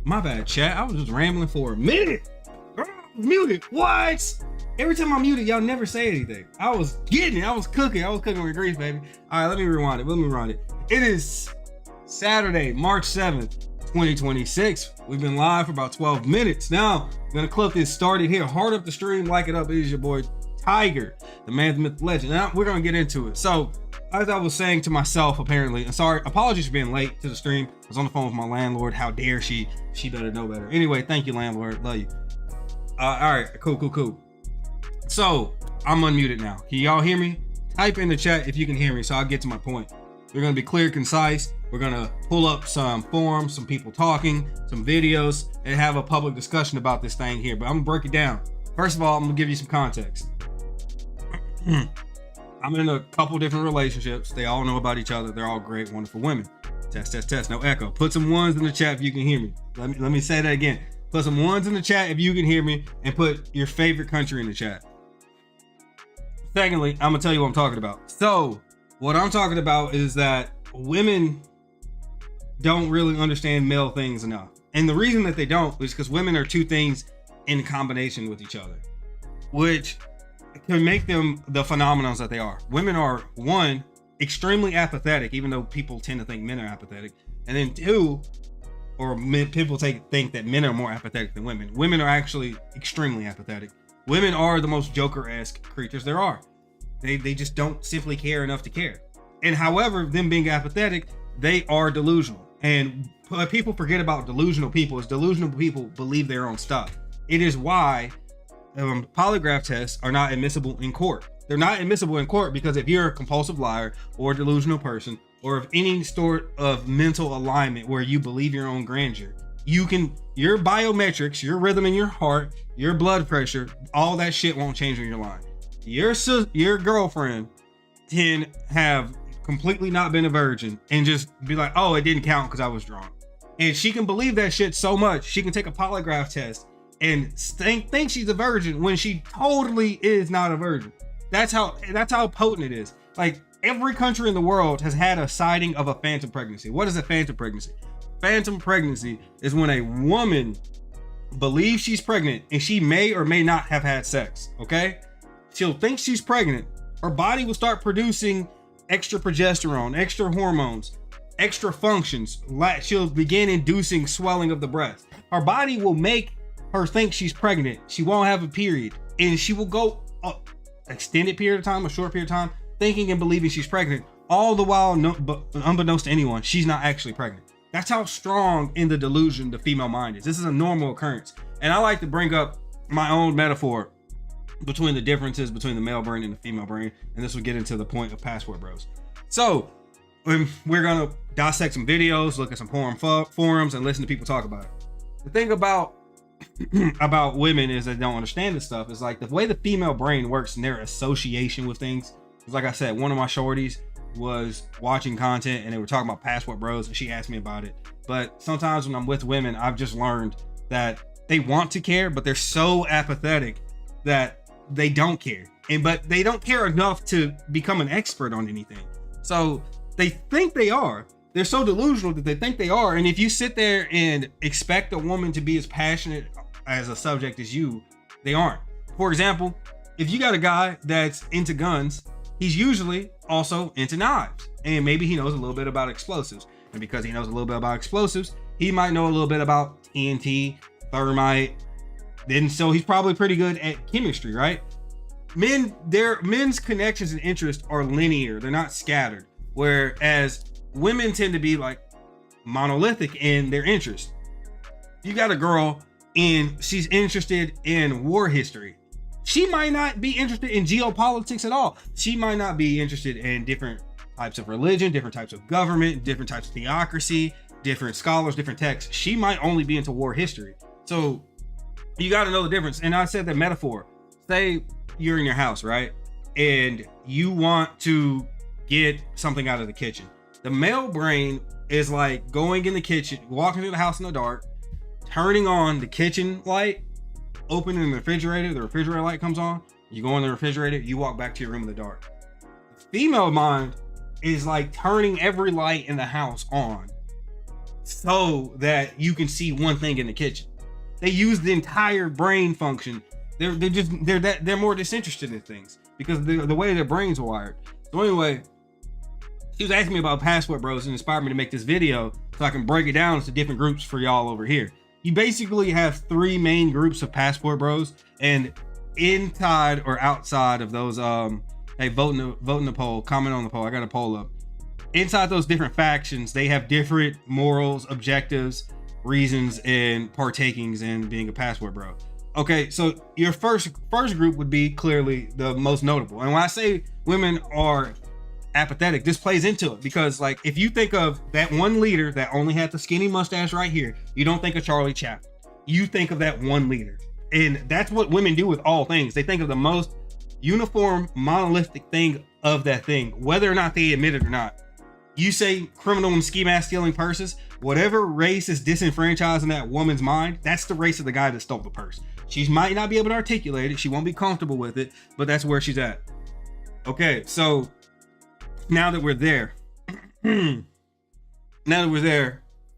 My bad, chat. I was just rambling for a minute. Muted. What? Every time I'm muted, y'all never say anything. I was getting it. I was cooking with grease, baby. All right, let me rewind it. It is Saturday, March 7th, 2026. We've been live for about 12 minutes. Now, I'm going to clip this started here. Hard up the stream, like it up. It is your boy, Tiger, the man, the myth, the legend. Now, we're going to get into it. So, as I was saying to myself, apparently, and sorry, apologies for being late to the stream. I was on the phone with my landlord. How dare she? She better know better. Anyway, thank you, landlord. Love you. All right, cool. So, I'm unmuted now. Can y'all hear me? Type in the chat if you can hear me so I'll get to my point. We're going to be clear, concise. We're going to pull up some forums, some people talking, some videos, and have a public discussion about this thing here. But I'm going to break it down. First of all, I'm going to give you some context. I'm in a couple different relationships. They all know about each other. They're all great, wonderful women. Test. No echo. Put some ones in the chat if you can hear me. Let me say that again. Put some ones in the chat if you can hear me, and put your favorite country in the chat. Secondly, I'm gonna tell you what I'm talking about. So, what I'm talking about is that women don't really understand male things enough. And the reason that they don't is because women are two things in combination with each other, which can make them the phenomenons that they are. Women are, one, extremely apathetic, even though people tend to think men are apathetic. And then two, people think that men are more apathetic than women. Women are actually extremely apathetic. Women are the most Joker-esque creatures there are. They just don't simply care enough to care. And however, them being apathetic, they are delusional. And what people forget about delusional people is delusional people believe their own stuff. It is why polygraph tests are not admissible in court. They're not admissible in court because if you're a compulsive liar or a delusional person, or of any sort of mental alignment where you believe your own grandeur, your biometrics, your rhythm in your heart, your blood pressure, all that shit won't change when you're lying. Your girlfriend can have completely not been a virgin and just be like, oh, it didn't count because I was drunk. And she can believe that shit so much, she can take a polygraph test and think she's a virgin when she totally is not a virgin. That's how potent it is. Like, every country in the world has had a sighting of a phantom pregnancy. What is a phantom pregnancy? Phantom pregnancy is when a woman believes she's pregnant and she may or may not have had sex, okay? She'll think she's pregnant. Her body will start producing extra progesterone, extra hormones, extra functions. She'll begin inducing swelling of the breast. Her body will make her think she's pregnant. She won't have a period. And she will go extended period of time, a short period of time, thinking and believing she's pregnant, all the while, unbeknownst to anyone, she's not actually pregnant. That's how strong in the delusion the female mind is. This is a normal occurrence. And I like to bring up my own metaphor between the differences between the male brain and the female brain. And this will get into the point of passport bros. So we're going to dissect some videos, look at some forums, and listen to people talk about it. The thing about women is they don't understand this stuff. Is like the way the female brain works and their association with things. Like I said, one of my shorties was watching content and they were talking about passport bros, and she asked me about it. But sometimes when I'm with women, I've just learned that they want to care, but they're so apathetic that they don't care. But they don't care enough to become an expert on anything. So they think they are. They're so delusional that they think they are. And if you sit there and expect a woman to be as passionate as a subject as you, they aren't. For example, if you got a guy that's into guns, he's usually also into knives. And maybe he knows a little bit about explosives. And because he knows a little bit about explosives, he might know a little bit about TNT, thermite. Then so he's probably pretty good at chemistry, right? Men's connections and interests are linear. They're not scattered. Whereas women tend to be like monolithic in their interests. You got a girl and she's interested in war history. She might not be interested in geopolitics at all. She might not be interested in different types of religion, different types of government, different types of theocracy, different scholars, different texts. She might only be into war history. So you got to know the difference. And I said that metaphor. Say you're in your house, right? And you want to get something out of the kitchen. The male brain is like going in the kitchen, walking through the house in the dark, turning on the kitchen light, opening the refrigerator light comes on, you go in the refrigerator, you walk back to your room in the dark. The female mind is like turning every light in the house on so that you can see one thing in the kitchen. They use the entire brain function. They're more disinterested in things because the way their brains are wired. So anyway, he was asking me about passport bros and inspired me to make this video so I can break it down into different groups for y'all over here. You basically have three main groups of passport bros, and inside or outside of those, hey, vote in the poll, comment on the poll. I got a poll up. Inside those different factions, they have different morals, objectives, reasons, and partakings in being a passport bro. Okay, so your first group would be clearly the most notable. And when I say women are apathetic, this plays into it because, like, if you think of that one leader that only had the skinny mustache right here, you don't think of Charlie Chaplin. You think of that one leader. And that's what women do with all things. They think of the most uniform, monolithic thing of that thing, whether or not they admit it or not. You say criminal and ski mask stealing purses, whatever race is disenfranchised in that woman's mind, that's the race of the guy that stole the purse. She might not be able to articulate it. She won't be comfortable with it, but that's where she's at. Okay, so now that we're there,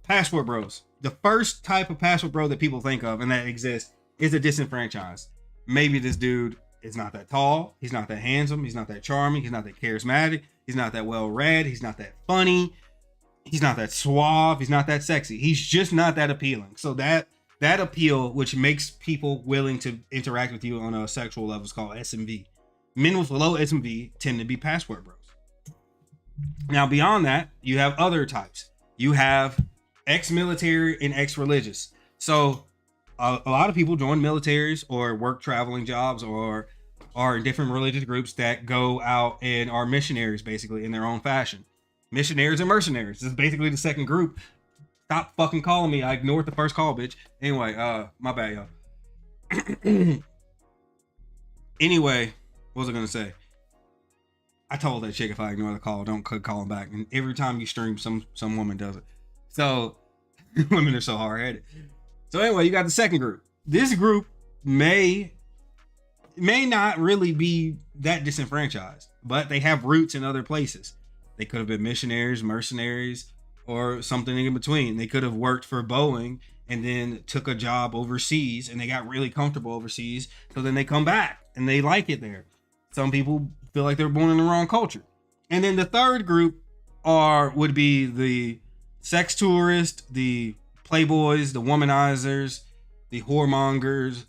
passport bros. The first type of passport bro that people think of and that exists is a disenfranchised. Maybe this dude is not that tall. He's not that handsome. He's not that charming. He's not that charismatic. He's not that well read. He's not that funny. He's not that suave. He's not that sexy. He's just not that appealing. So that appeal, which makes people willing to interact with you on a sexual level, is called SMV. Men with low SMV tend to be passport bros. Now, beyond that, you have other types. You have ex-military and ex-religious. So a lot of people join militaries or work traveling jobs or are in different religious groups that go out and are missionaries, basically, in their own fashion. Missionaries and mercenaries. This is basically the second group. Stop fucking calling me. I ignored the first call, bitch. Anyway, my bad, y'all. Anyway, what was I gonna say? I told that chick if I ignore the call, don't call him back. And every time you stream, some woman does it. So women are so hard-headed. So anyway, you got the second group. This group may not really be that disenfranchised, but they have roots in other places. They could have been missionaries, mercenaries, or something in between. They could have worked for Boeing and then took a job overseas and they got really comfortable overseas. So then they come back and they like it there. Some people feel like they're born in the wrong culture. And then the third group would be the sex tourists, the playboys, the womanizers, the whoremongers,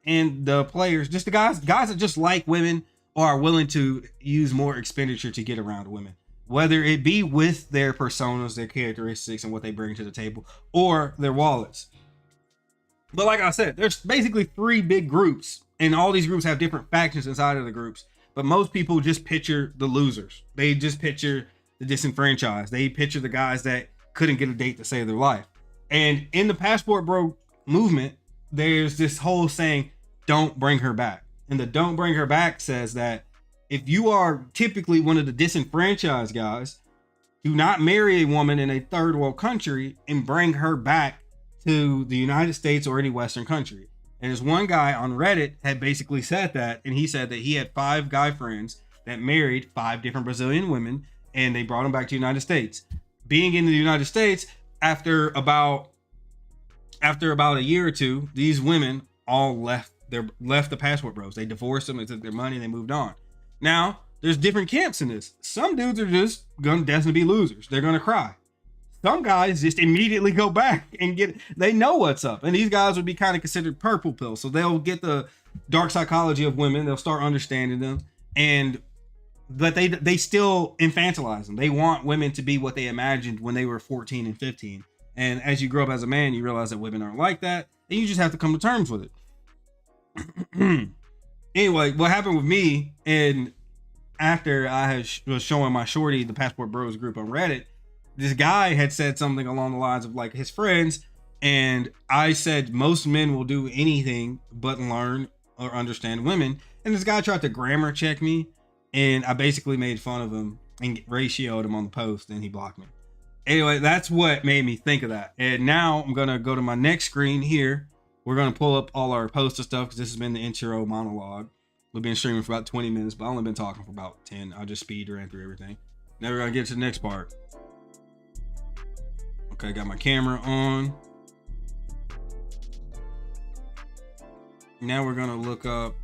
and the players, just the guys that just like women or are willing to use more expenditure to get around women. whether it be with their personas, their characteristics, and what they bring to the table, or their wallets. But like I said, there's basically 3 big groups, and all these groups have different factions inside of the groups. But most people just picture the losers. They just picture the disenfranchised. They picture the guys that couldn't get a date to save their life. And in the Passport Bro movement, there's this whole saying, don't bring her back. And the don't bring her back says that if you are typically one of the disenfranchised guys, do not marry a woman in a third world country and bring her back to the United States or any Western country. And there's one guy on Reddit had basically said that, and he said that he had 5 guy friends that married 5 different Brazilian women, and they brought him back to the United States. Being in the United States, after about a year or 2, these women all left the Passport Bros. They divorced them, they took their money, and they moved on. Now, there's different camps in this. Some dudes are just gonna destined to be losers. They're gonna cry. Some guys just immediately go back and they know what's up. And these guys would be kind of considered purple pill. So they'll get the dark psychology of women. They'll start understanding them. But they still infantilize them. They want women to be what they imagined when they were 14 and 15. And as you grow up as a man, you realize that women aren't like that. And you just have to come to terms with it. Anyway, what happened with me, and after I was showing my shorty the Passport Bros group on Reddit, this guy had said something along the lines of like his friends, and I said most men will do anything but learn or understand women. And this guy tried to grammar check me, and I basically made fun of him and ratioed him on the post, and he blocked me. Anyway, that's what made me think of that. And now I'm gonna go to my next screen here. We're gonna pull up all our poster stuff because this has been the intro monologue. We've been streaming for about 20 minutes, but I've only been talking for about 10. I'll just speed ran through everything. Now we're gonna get to the next part. Okay, got my camera on. Now we're gonna look up.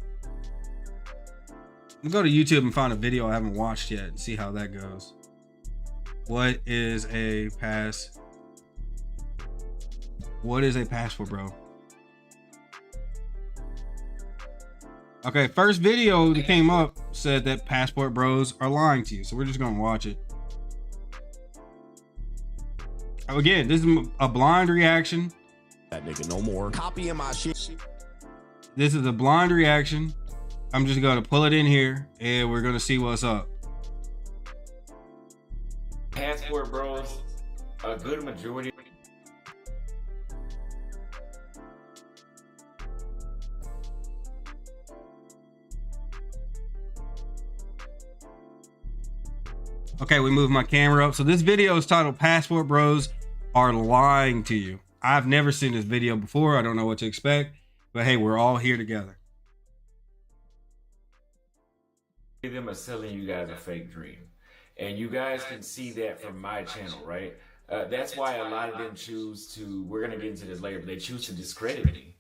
We'll go to YouTube and find a video I haven't watched yet and see how that goes. What is a Passport Bro? Okay, first video that came up said that Passport Bros are lying to you, so we're just gonna watch it. Again, this is a blind reaction. That nigga no more copying my shit. This is a blind reaction. I'm just gonna pull it in here and we're gonna see what's up. Passport Bros, a good majority. Okay, we moved my camera up. So this video is titled Passport Bros Are Lying to You. I've never seen this video before. I don't know what to expect, but hey, we're all here together. Them are selling you guys a fake dream. And you guys can see that from my channel, right? That's why a lot of them choose to, we're going to get into this later, but they choose to discredit me.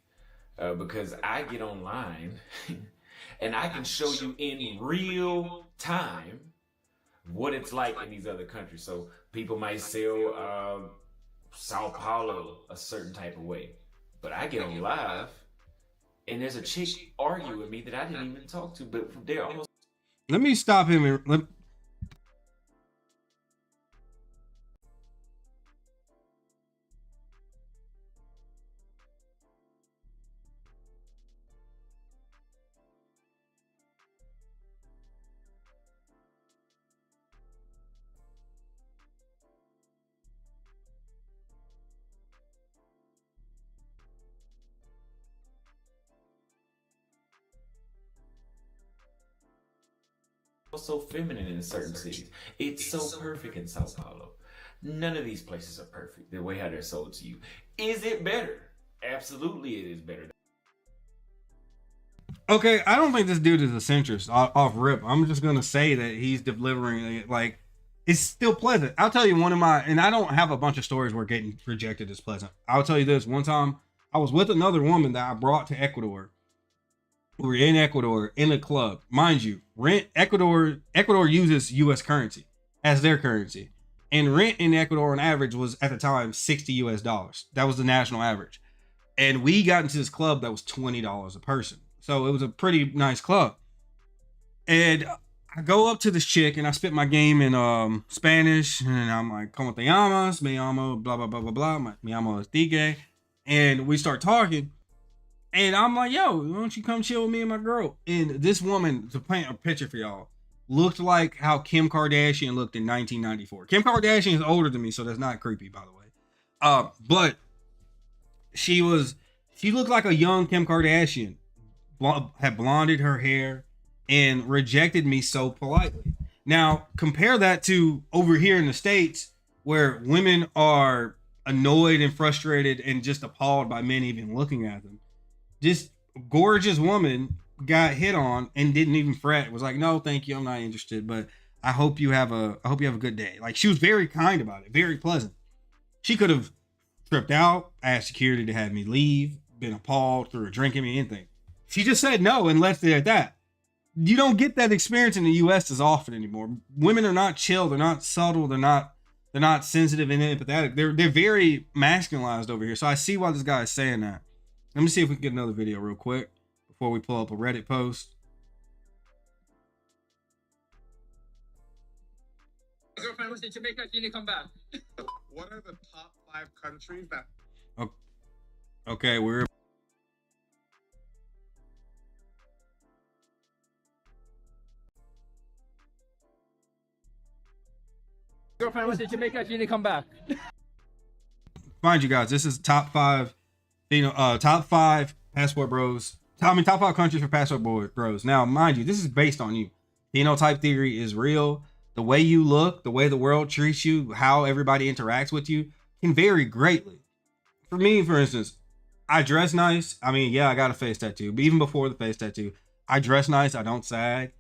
Because I get online and I can show you in real time what it's like in these other countries. So people might sell Sao Paulo a certain type of way, but I get on live and there's a chick arguing with me that I didn't even talk to, but they're almost. Let me stop him and so feminine in certain cities. It's so perfect in Sao Paulo. None of these places are perfect the way how they're sold to you. Is it better? Absolutely it is better. okay, I don't think this dude is a centrist off rip. I'm just gonna say that he's delivering like it's still pleasant. I'll tell you one of my, and I don't have a bunch of stories where getting rejected is pleasant. I'll tell you this. One time I was with another woman that I brought to Ecuador. We were in Ecuador in a club. Mind you, Ecuador uses US currency as their currency. And rent in Ecuador on average was at the time $60 US. That was the national average. And we got into this club that was $20 a person. So it was a pretty nice club. And I go up to this chick and I spit my game in Spanish, and I'm like, "Cómo te llamas? Me llamo blah blah blah blah blah. Me llamo Estique," and we start talking. And I'm like, "Yo, why don't you come chill with me and my girl?" And this woman, to paint a picture for y'all, looked like how Kim Kardashian looked in 1994. Kim Kardashian is older than me, so that's not creepy, by the way. But she looked like a young Kim Kardashian. Had blonded her hair and rejected me so politely. Now, compare that to over here in the States, where women are annoyed and frustrated and just appalled by men even looking at them. This gorgeous woman got hit on and didn't even fret. It was like, "No, thank you, I'm not interested, but I hope you have a good day." Like, she was very kind about it, very pleasant. She could have tripped out, asked security to have me leave, been appalled, threw a drink at me, anything. She just said no and left it at that. You don't get that experience in the US as often anymore. Women are not chill, they're not subtle, they're not sensitive and empathetic. They're very masculinized over here. So I see why this guy is saying that. Let me see if we can get another video real quick before we pull up a Reddit post. Girlfriend was in Jamaica. She didn't come back. What are the top 5 countries that? Okay, we're. Girlfriend was in Jamaica. She didn't come back. Mind you guys, this is top 5, top 5 passport bros. Top 5 countries for passport bros. Now, mind you, this is based on you. Phenotype theory is real. The way you look, the way the world treats you, how everybody interacts with you can vary greatly. For me, for instance, I dress nice. I mean, yeah, I got a face tattoo, but even before the face tattoo, I dress nice. I don't sag.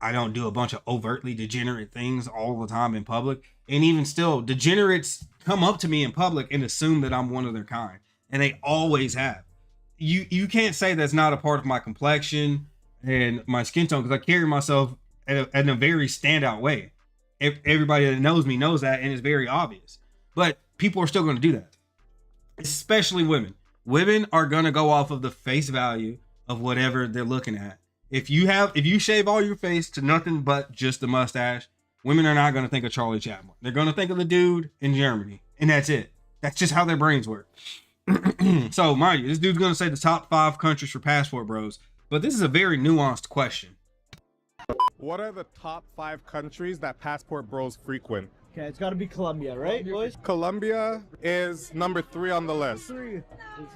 I don't do a bunch of overtly degenerate things all the time in public. And even still, degenerates come up to me in public and assume that I'm one of their kind. And they always have. You can't say that's not a part of my complexion and my skin tone, because I carry myself in a very standout way. Everybody that knows me knows that, and it's very obvious. But people are still going to do that. Especially women. Women are going to go off of the face value of whatever they're looking at. If you shave all your face to nothing but just the mustache, women are not going to think of Charlie Chaplin. They're going to think of the dude in Germany, and that's it. That's just how their brains work. So, mind you, this dude's going to say the top 5 countries for passport bros, but this is a very nuanced question. What are the top 5 countries that passport bros frequent? Okay, it's got to be Colombia, right, boys? Colombia is number 3 on the list. 3.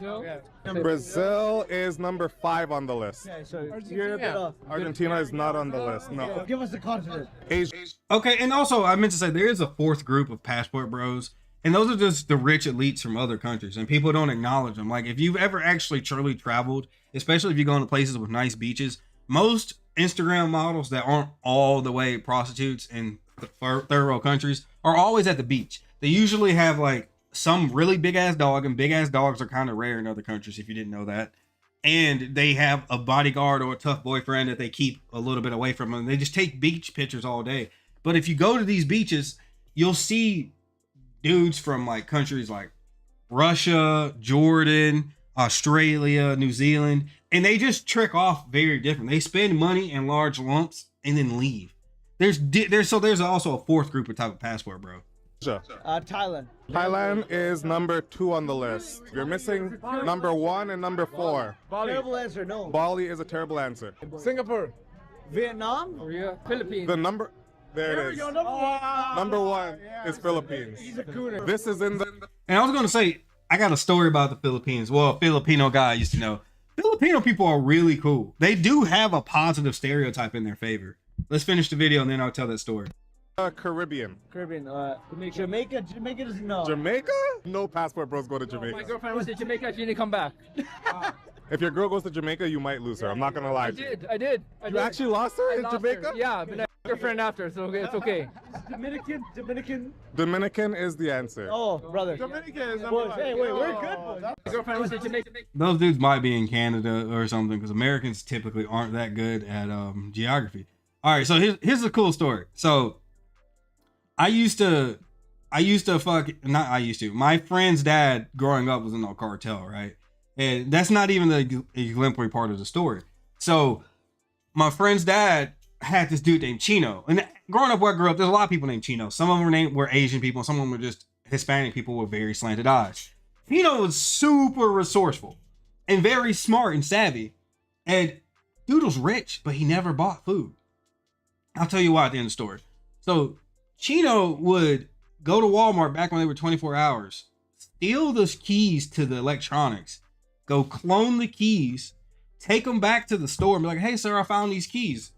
So, Brazil is number 5 on the list. Okay, so you're a bit off. Argentina is not on the list. No. Give us the continent. Asia. Okay, and also I meant to say there is a 4th group of passport bros, and those are just the rich elites from other countries, and people don't acknowledge them. Like, if you've ever actually truly traveled, especially if you go into places with nice beaches, most Instagram models that aren't all the way prostitutes in third world countries are always at the beach. They usually have like some really big ass dog, and big ass dogs are kind of rare in other countries if you didn't know that. And they have a bodyguard or a tough boyfriend that they keep a little bit away from them. They just take beach pictures all day. But if you go to these beaches, you'll see dudes from like countries like Russia, Jordan, Australia, New Zealand, and they just trick off very different. They spend money in large lumps and then leave. There's also a 4th group of type of passport, bro. Thailand. Thailand is number 2 on the list. You're missing number 1 and number 4. Terrible answer, no. Bali is a terrible answer. Singapore. Vietnam? Korea, Philippines. The number, there it is. Number 1 is Philippines. This is in the. And I was going to say, I got a story about the Philippines. Well, a Filipino guy I used to know. Filipino people are really cool. They do have a positive stereotype in their favor. Let's finish the video and then I'll tell that story. Caribbean. Jamaica doesn't know. Jamaica? No passport bros go to My Jamaica. girlfriend was in Jamaica. She didn't come back. If your girl goes to Jamaica, you might lose her. I'm not gonna lie. I did. You actually lost her in lost Jamaica? her. Yeah, but I her friend after, so it's okay. Dominican. Dominican is the answer. Oh, brother. Dominican is Boys, hey, wait, we're good, boys. My girlfriend was in Jamaica. Those dudes might be in Canada or something, because Americans typically aren't that good at geography. All right, so here's a cool story. So my friend's dad growing up was in a cartel, right? And that's not even the exemplary part of the story. So my friend's dad had this dude named Chino. And growing up where I grew up, there's a lot of people named Chino. Some of them were Asian people, and some of them were just Hispanic people with very slanted eyes. Chino was super resourceful and very smart and savvy. And dude was rich, but he never bought food. I'll tell you why at the end of the story. So Chino would go to Walmart back when they were 24 hours, steal the keys to the electronics, go clone the keys, take them back to the store and be like, hey, sir, I found these keys.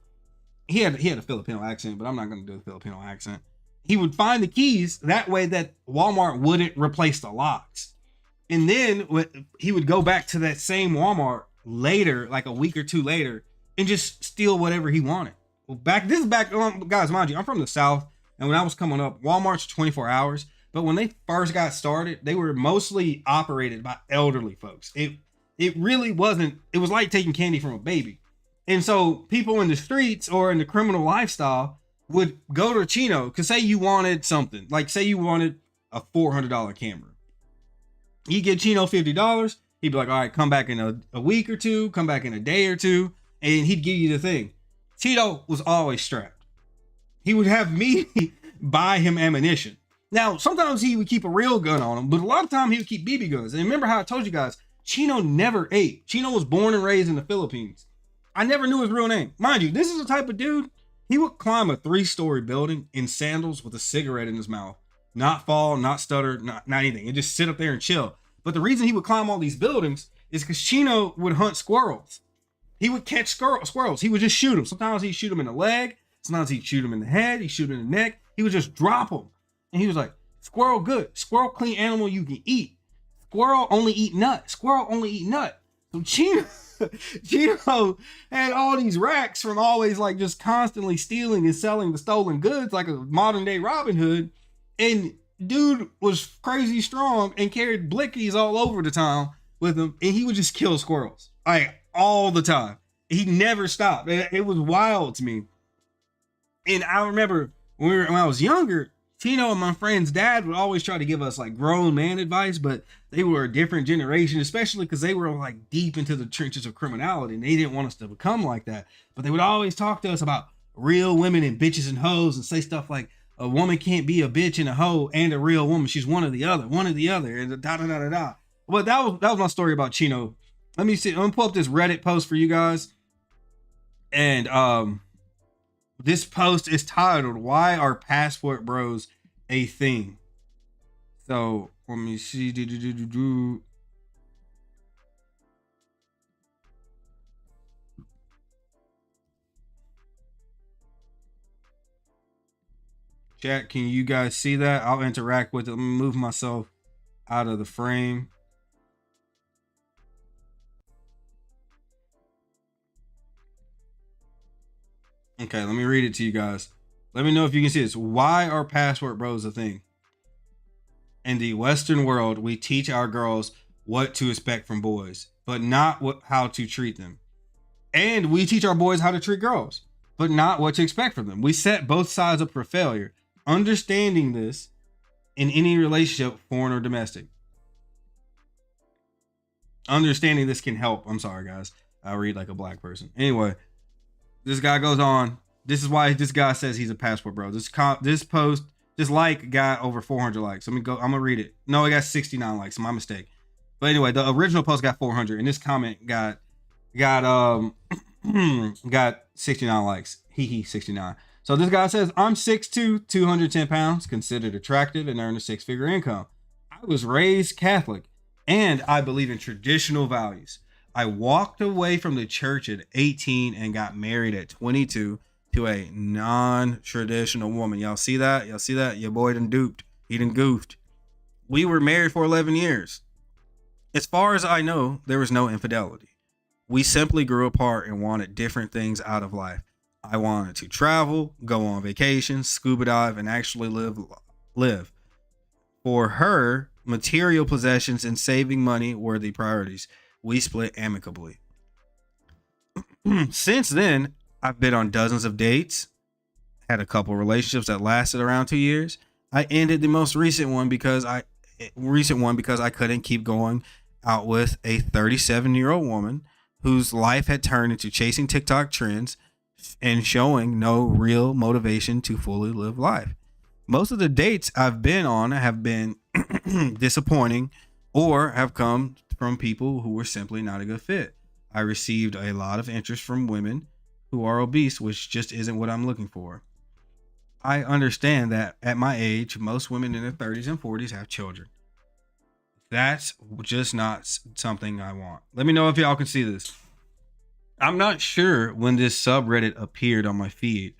He had a Filipino accent, but I'm not going to do a Filipino accent. He would find the keys that way that Walmart wouldn't replace the locks. And then he would go back to that same Walmart later, like a week or two later, and just steal whatever he wanted. Well, guys, mind you, I'm from the South. And when I was coming up, Walmart's 24 hours. But when they first got started, they were mostly operated by elderly folks. It really wasn't, it was like taking candy from a baby. And so people in the streets or in the criminal lifestyle would go to Chino, because say you wanted something, like say you wanted a $400 camera. You get Chino $50, he'd be like, all right, come back in a week or two, come back in a day or two, and he'd give you the thing. Chino was always strapped. He would have me buy him ammunition. Now, sometimes he would keep a real gun on him, but a lot of time he would keep BB guns. And remember how I told you guys, Chino never ate. Chino was born and raised in the Philippines. I never knew his real name. Mind you, this is the type of dude, he would climb a 3-story building in sandals with a cigarette in his mouth. Not fall, not stutter, not anything. And just sit up there and chill. But the reason he would climb all these buildings is because Chino would hunt squirrels. He would catch squirrels. He would just shoot them. Sometimes he'd shoot them in the leg. Sometimes he'd shoot them in the head. He'd shoot them in the neck. He would just drop them. And he was like, squirrel good. Squirrel clean animal you can eat. Squirrel only eat nut. Squirrel only eat nut. So Chino had all these racks from always like just constantly stealing and selling the stolen goods like a modern day Robin Hood. And dude was crazy strong and carried blickies all over the town with him. And he would just kill squirrels like all the time. He never stopped. It was wild to me. And I remember when I was younger, Chino and my friend's dad would always try to give us like grown man advice, but they were a different generation, especially because they were like deep into the trenches of criminality and they didn't want us to become like that. But they would always talk to us about real women and bitches and hoes and say stuff like, a woman can't be a bitch and a hoe and a real woman. She's one or the other, and da da da da da. But that was my story about Chino. Let me see. I'm gonna pull up this Reddit post for you guys. And this post is titled, "Why Are Passport Bros a Thing?" So let me see. Chat, can you guys see that? I'll interact with it. Let me move myself out of the frame. Okay, let me read it to you guys. Let me know if you can see this. Why are passport bros a thing? In the Western world, we teach our girls what to expect from boys, but not how to treat them. And we teach our boys how to treat girls, but not what to expect from them. We set both sides up for failure. Understanding this in any relationship, foreign or domestic. Understanding this can help. I'm sorry, guys. I read like a black person. Anyway, this guy goes on. This is why this guy says he's a passport bro. This post, this like got over 400 likes. I'm gonna read it. No, it got 69 likes. My mistake. But anyway, the original post got 400, and this comment got 69 likes. 69. So this guy says, I'm 6'2", 210 pounds, considered attractive, and earn a 6-figure income. I was raised Catholic, and I believe in traditional values. I walked away from the church at 18 and got married at 22 to a non-traditional woman. Y'all see that? Y'all see that? Your boy done duped. He done goofed. We were married for 11 years. As far as I know, there was no infidelity. We simply grew apart and wanted different things out of life. I wanted to travel, go on vacation, scuba dive, and actually live. For her, material possessions and saving money were the priorities. We split amicably. Since then, I've been on dozens of dates, had a couple relationships that lasted around 2 years. I ended the most recent one because I couldn't keep going out with a 37-year-old woman whose life had turned into chasing TikTok trends, and showing no real motivation to fully live life. Most of the dates I've been on have been disappointing or have come from people who were simply not a good fit. I received a lot of interest from women who are obese, which just isn't what I'm looking for. I understand that at my age, most women in their 30s and 40s have children. That's just not something I want. Let me know if y'all can see this. I'm not sure when this subreddit appeared on my feed,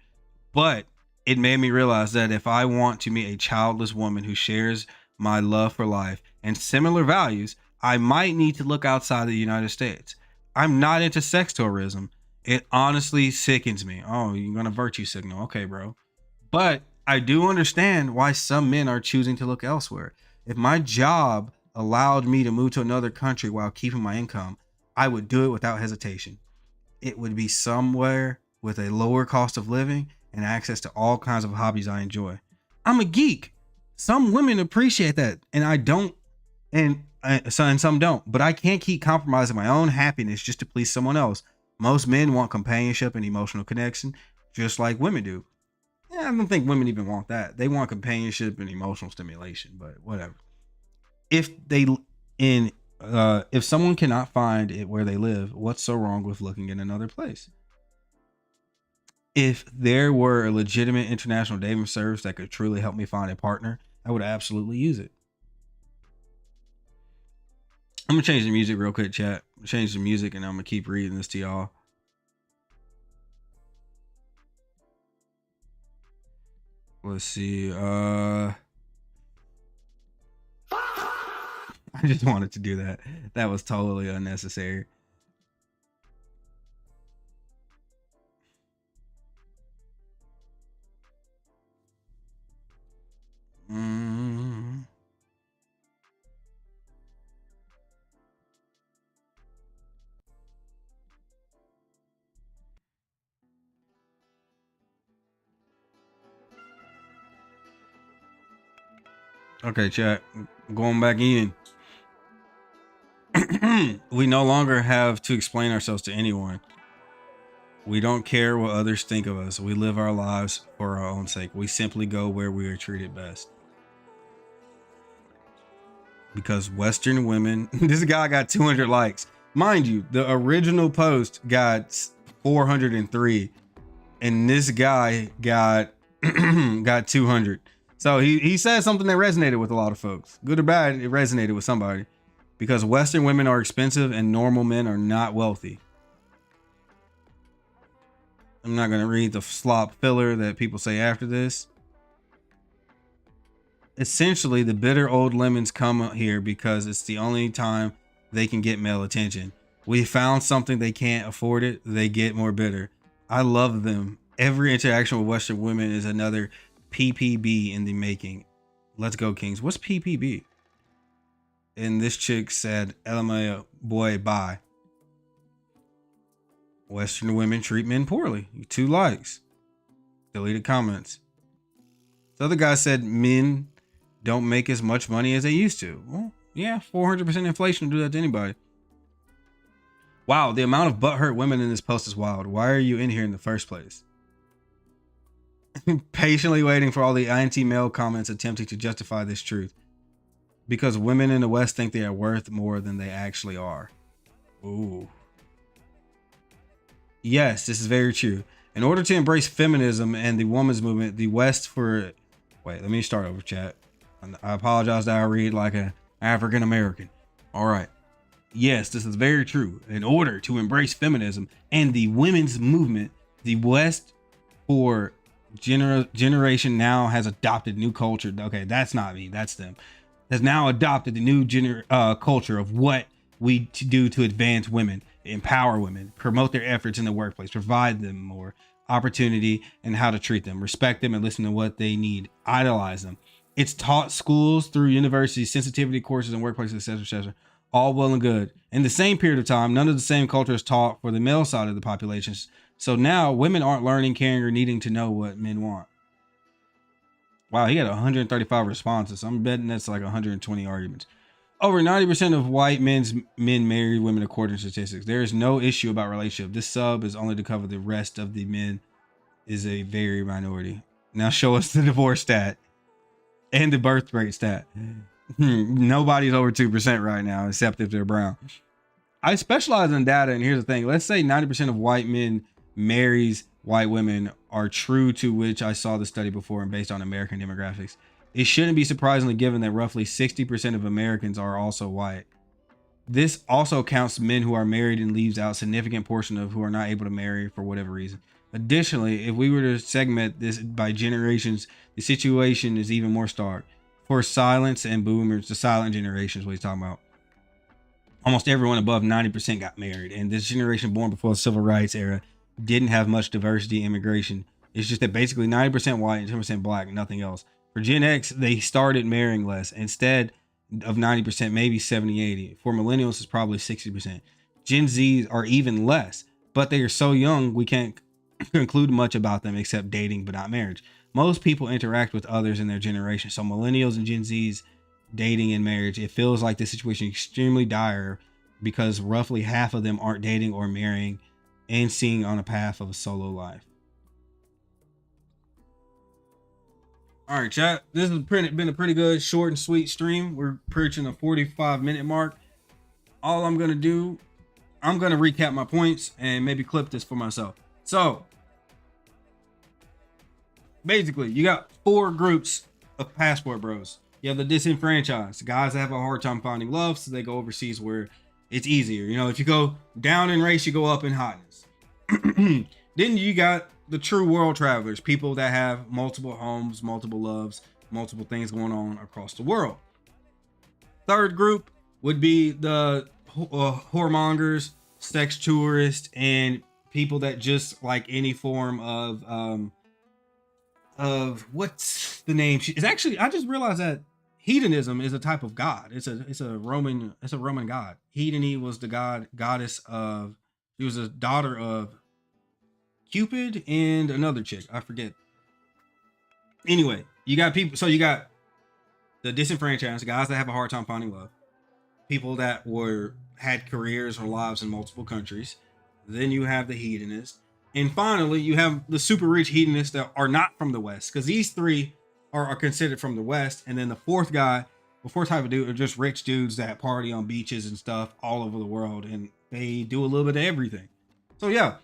but it made me realize that if I want to meet a childless woman who shares my love for life and similar values, I might need to look outside the United States. I'm not into sex tourism. It honestly sickens me. Oh, you're going to virtue signal. Okay, bro. But I do understand why some men are choosing to look elsewhere. If my job allowed me to move to another country while keeping my income, I would do it without hesitation. It would be somewhere with a lower cost of living and access to all kinds of hobbies I enjoy. I'm a geek. Some women appreciate that, and I don't, and some don't. But I can't keep compromising my own happiness just to please someone else. Most men want companionship and emotional connection, just like women do. Yeah, I don't think women even want that. They want companionship and emotional stimulation, but whatever. If someone cannot find it where they live, what's so wrong with looking in another place? If there were a legitimate international dating service that could truly help me find a partner, I would absolutely use it. I'm gonna change the music real quick, chat. Change the music, and I'm gonna keep reading this to y'all. Let's see. I just wanted to do that. That was totally unnecessary. Okay, chat. Going back in. We no longer have to explain ourselves to anyone. We don't care what others think of us. We live our lives for our own sake. We simply go where we are treated best. Because Western women, this guy got 200 likes. Mind you, the original post got 403, and this guy got 200. So he said something that resonated with a lot of folks. Good or bad, it resonated with somebody. Because Western women are expensive and normal men are not wealthy. I'm not going to read the slop filler that people say after this. Essentially, the bitter old lemons come here because it's the only time they can get male attention. We found something they can't afford it. They get more bitter. I love them. Every interaction with Western women is another PPB in the making. Let's go, Kings. What's PPB? And this chick said, LMAO, boy, bye. Western women treat men poorly. 2 likes. Deleted comments. The other guy said men don't make as much money as they used to. Well, yeah, 400% inflation will do that to anybody. Wow, the amount of butthurt women in this post is wild. Why are you in here in the first place? Patiently waiting for all the anti-male comments attempting to justify this truth. Because women in the West think they are worth more than they actually are. Ooh. Yes, this is very true. In order to embrace feminism and the women's movement, the West for... Wait, let me start over, chat. I apologize that I read like an African American. All right. Yes, this is very true. In order to embrace feminism and the women's movement, the West for generation now has adopted new culture. Okay, that's not me. That's them. Has now adopted the new culture of what we do to advance women, empower women, promote their efforts in the workplace, provide them more opportunity and how to treat them, respect them and listen to what they need, idolize them. It's taught schools through universities, sensitivity courses and workplaces, etc., etc. All well and good. In the same period of time, none of the same culture is taught for the male side of the populations. So now women aren't learning, caring, or needing to know what men want. Wow, he had 135 responses. I'm betting that's like 120 arguments. Over 90% of white men marry women according to statistics. There is no issue about relationship. This sub is only to cover the rest of the men is a very minority. Now show us the divorce stat and the birth rate stat. Nobody's over 2% right now, except if they're brown. I specialize in data, and here's the thing. Let's say 90% of white men marries white women are true, to which I saw the study before and based on American demographics. It shouldn't be surprisingly given that roughly 60% of Americans are also white. This also counts men who are married and leaves out significant portion of who are not able to marry for whatever reason. Additionally, if we were to segment this by generations, the situation is even more stark. For silents and boomers, the silent generation is what he's talking about. Almost everyone above 90% got married, and this generation born before the civil rights era didn't have much diversity in immigration. It's just that basically 90% white and 10% black, nothing else. For Gen X, they started marrying less. Instead of 90%, maybe 70, 80. For millennials, it's probably 60%. Gen Zs are even less, but they are so young, we can't conclude much about them except dating, but not marriage. Most people interact with others in their generation. So millennials and Gen Zs dating and marriage, it feels like the situation is extremely dire because roughly half of them aren't dating or marrying and seeing on a path of a solo life. All right, chat. This has been a pretty good short and sweet stream. We're approaching a 45-minute mark. All I'm going to do, I'm going to recap my points and maybe clip this for myself. So, basically, you got 4 groups of passport bros. You have the disenfranchised, guys that have a hard time finding love, so they go overseas where it's easier. You know, if you go down in race, you go up in hotness. Then you got the true world travelers, people that have multiple homes, multiple loves, multiple things going on across the world. Third group would be the whoremongers, sex tourists, and people that just like any form of what's the name? It's actually, I just realized that hedonism is a type of god. It's a Roman god. Hedone was the goddess of, she was a daughter of Cupid and another chick, I forget. Anyway, you got people, so you got the disenfranchised, guys that have a hard time finding love, people that had careers or lives in multiple countries. Then you have the hedonists, and finally you have the super rich hedonists that are not from the West, because these 3 are considered from the West. And then the fourth type of dude are just rich dudes that party on beaches and stuff all over the world, and they do a little bit of everything. So yeah,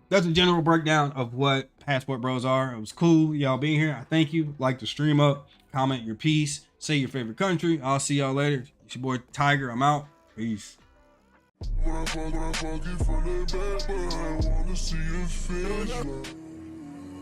that's a general breakdown of what passport bros are. It was cool y'all being here. I thank you. Like the stream up, comment your piece, say your favorite country. I'll see y'all later. It's your boy Tiger. I'm out. Peace. When I fuck you from the back, but I wanna see you feel